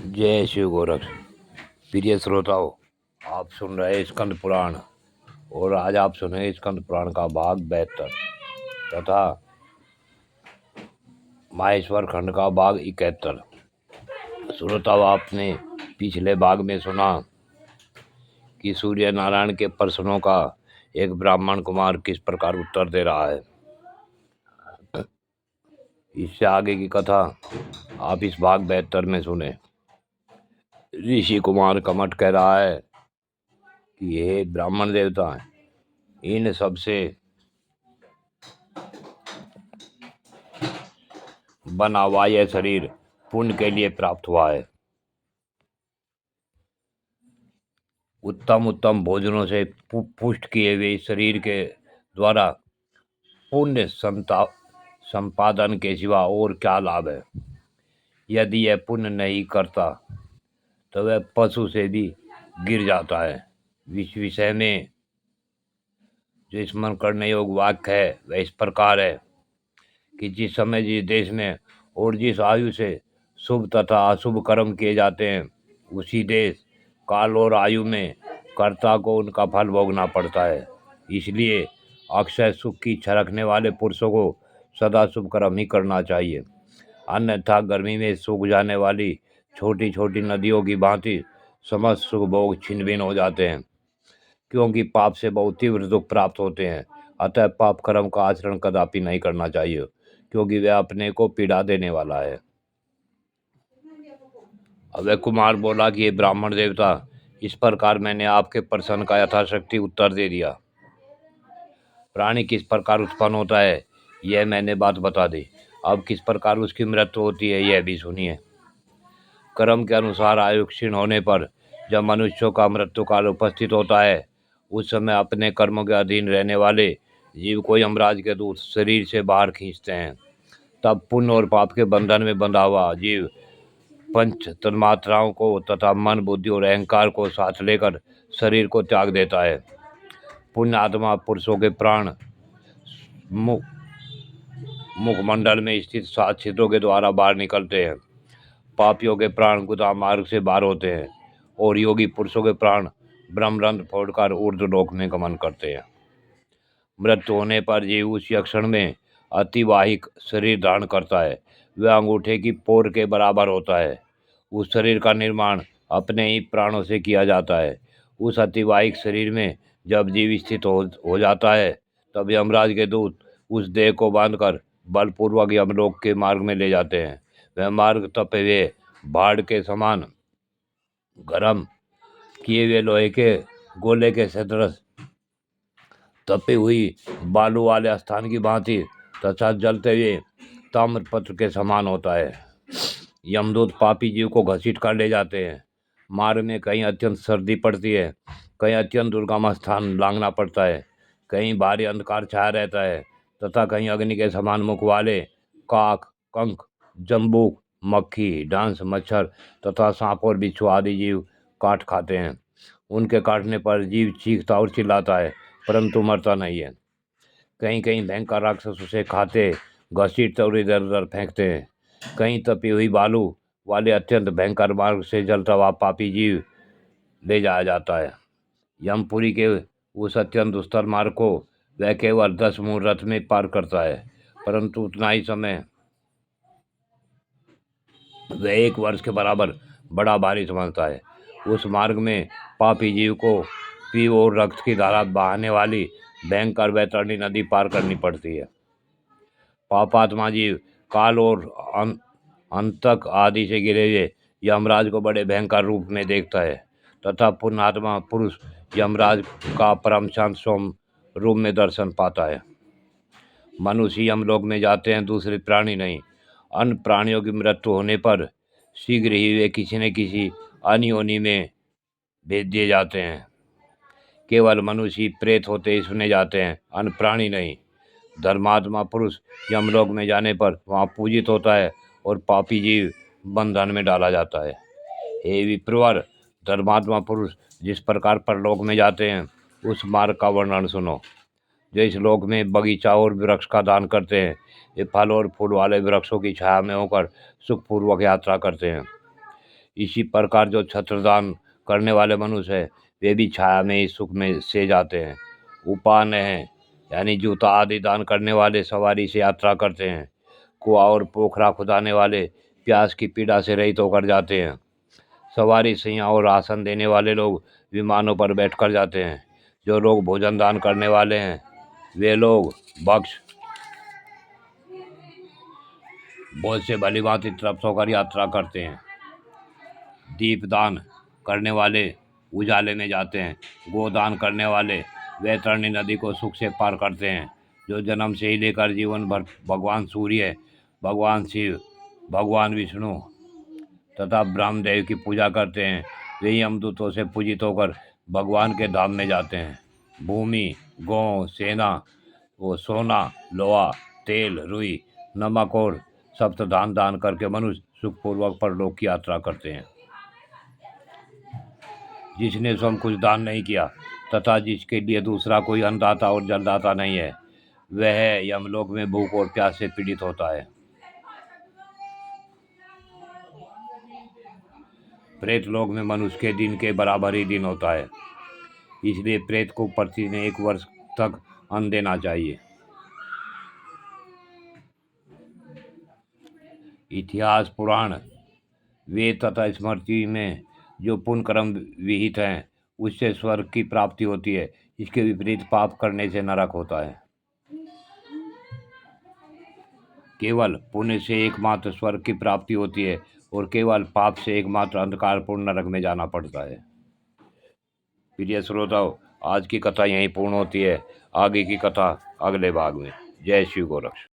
जय शिव गोरख। प्रिय श्रोताओं, आप सुन रहे हैं स्कंद पुराण और आज आप सुने स्कंद पुराण का भाग 72 तथा माहेश्वर खंड का भाग 71। श्रोताओं, आपने पिछले भाग में सुना कि सूर्य नारायण के प्रश्नों का एक ब्राह्मण कुमार किस प्रकार उत्तर दे रहा है। इससे आगे की कथा आप इस भाग 72 में सुने। ऋषि कुमार कमठ कह रहा है कि ये ब्राह्मण देवता हैं, इन सबसे बना हुआ यह शरीर पुण्य के लिए प्राप्त हुआ है। उत्तम उत्तम भोजनों से पुष्ट किए हुए शरीर के द्वारा पुण्य संपादन के सिवा और क्या लाभ है। यदि यह पुण्य नहीं करता तो वह पशु से भी गिर जाता है। इस विषय में जो स्मरण करने योग्य वाक्य है वह इस प्रकार है कि जिस समय जिस देश में और जिस आयु से शुभ तथा अशुभ कर्म किए जाते हैं, उसी देश, काल और आयु में कर्ता को उनका फल भोगना पड़ता है। इसलिए अक्षय सुख की इच्छा रखने वाले पुरुषों को सदा शुभ कर्म ही करना चाहिए, अन्यथा गर्मी में सूख जाने वाली छोटी छोटी नदियों की भांति समस्त सुख भोग छिन्न भिन्न हो जाते हैं, क्योंकि पाप से बहुत तीव्र दुख प्राप्त होते हैं। अतः पाप कर्म का आचरण कदापि नहीं करना चाहिए, क्योंकि वह अपने को पीड़ा देने वाला है। अब कुमार बोला कि ये ब्राह्मण देवता, इस प्रकार मैंने आपके प्रश्न का यथाशक्ति उत्तर दे दिया। प्राणी किस प्रकार उत्पन्न होता है यह मैंने बात बता दी। अब किस प्रकार उसकी मृत्यु होती है यह भी सुनिए। कर्म के अनुसार आयु क्षीण होने पर जब मनुष्यों का मृत्यु काल उपस्थित होता है, उस समय अपने कर्मों के अधीन रहने वाले जीव को यमराज के दूत शरीर से बाहर खींचते हैं। तब पुण्य और पाप के बंधन में बंधा हुआ जीव पंच तन्मात्राओं को तथा मन, बुद्धि और अहंकार को साथ लेकर शरीर को त्याग देता है। पुण्य आत्मा पुरुषों के प्राण मुखमंडल में स्थित 7 छिद्रों के द्वारा बाहर निकलते हैं। पापियों के प्राण गुदा मार्ग से बाहर होते हैं और योगी पुरुषों के प्राण ब्रह्मरंध्र फोड़कर ऊर्ध्वलोक में गमन करते हैं। मृत्यु होने पर जीव उसी क्षण में अतिवाहिक शरीर धारण करता है। वह अंगूठे की पोर के बराबर होता है। उस शरीर का निर्माण अपने ही प्राणों से किया जाता है। उस अतिवाहिक शरीर में जब जीव स्थित हो जाता है, तब यमराज के दूत उस देह को बांधकर बलपूर्वक यमलोक के मार्ग में ले जाते हैं। वह मार्ग तपे हुए भाड़ के समान गरम किए हुए लोहे के गोले के सदृश तपी हुई बालू वाले स्थान की भांति तथा जलते हुए ताम्रपत्र के समान होता है। यमदूत पापी जीव को घसीट कर ले जाते हैं। मार्ग में कहीं अत्यंत सर्दी पड़ती है, कहीं अत्यंत दुर्गम स्थान लांघना पड़ता है, कहीं भारी अंधकार छाया रहता है तथा कहीं अग्नि के समान मुख वाले काक, कंक, जम्बूक, मक्खी, डांस, मच्छर तथा सांप और बिच्छू आदि जीव काट खाते हैं। उनके काटने पर जीव चीखता और चिल्लाता है, परंतु मरता नहीं है। कहीं कहीं भयंकर राक्षस उसे खाते, घसीटते और इधर उधर फेंकते हैं। कहीं तपी हुई बालू वाले अत्यंत भयंकर मार्ग से जलता हुआ पापी जीव ले जाया जाता है। यमपुरी के उस अत्यंत दुस्तर मार्ग को वह केवल 10 मुहूर्त में पार करता है, परंतु उतना ही समय वह 1 वर्ष के बराबर बड़ा भारी समझता है। उस मार्ग में पापी जीव को पीव और रक्त की धारा बहाने वाली भयंकर वैतरणी नदी पार करनी पड़ती है। पापात्मा जीव काल और अंतक आदि से घिरे हुए यमराज को बड़े भयंकर रूप में देखता है तथा पुण्यात्मा पुरुष यमराज का परम शांत सोम रूप में दर्शन पाता है। मनुष्य यमलोक में जाते हैं, दूसरे प्राणी नहीं। अन्य प्राणियों की मृत्यु होने पर शीघ्र ही वे किसी न किसी अन्य योनि में भेज दिए जाते हैं। केवल मनुष्य प्रेत होते ही सुने जाते हैं, अन्य प्राणी नहीं। धर्मात्मा पुरुष यमलोक में जाने पर वहाँ पूजित होता है और पापी जीव बंधन में डाला जाता है। हे विप्रवर, धर्मात्मा पुरुष जिस प्रकार परलोक में जाते हैं उस मार्ग का वर्णन सुनो। जो इस लोक में बगीचा और वृक्ष का दान करते हैं, ये फल और फूल वाले वृक्षों की छाया में होकर सुखपूर्वक यात्रा करते हैं। इसी प्रकार जो छत्रदान करने वाले मनुष्य है, वे भी छाया में ही सुख में से जाते हैं। उपान है यानी जूता आदि दान करने वाले सवारी से यात्रा करते हैं। कुआं और पोखरा खुदाने वाले प्यास की पीड़ा से रहित होकर जाते हैं। सवारी सैया और आसन देने वाले लोग विमानों पर बैठकर जाते हैं। जो लोग भोजन दान करने वाले हैं, वे लोग बख्श बोझ से भली भांति तृप्त होकर यात्रा करते हैं। दीपदान करने वाले उजाले में जाते हैं। गोदान करने वाले वैतरणी नदी को सुख से पार करते हैं। जो जन्म से ही लेकर जीवन भर भगवान सूर्य, भगवान शिव, भगवान विष्णु तथा ब्रह्मदेव की पूजा करते हैं, वे यमदूतों से पूजित होकर भगवान के धाम में जाते हैं। भूमि, गौ, सेना, वो सोना, लोहा, तेल, रुई, नमक और सप्त दान करके मनुष्य सुखपूर्वक परलोक की यात्रा करते हैं। जिसने स्वयं कुछ दान नहीं किया तथा जिसके लिए दूसरा कोई अन्नदाता और जलदाता नहीं है, वह यमलोक में भूख और प्यास से पीड़ित होता है। प्रेत लोक में मनुष्य के दिन के बराबर ही दिन होता है, इसलिए प्रेत को प्रतिदिन 1 वर्ष तक अन्न देना चाहिए। इतिहास, पुराण, वेद तथा स्मृति में जो पुण्य कर्म विहित हैं, उससे स्वर्ग की प्राप्ति होती है। इसके विपरीत पाप करने से नरक होता है। केवल पुण्य से एकमात्र स्वर्ग की प्राप्ति होती है और केवल पाप से एकमात्र अंधकारपूर्ण नरक में जाना पड़ता है। प्रिय श्रोताओं, आज की कथा यहीं पूर्ण होती है। आगे की कथा अगले भाग में। जय शिव गोरक्ष।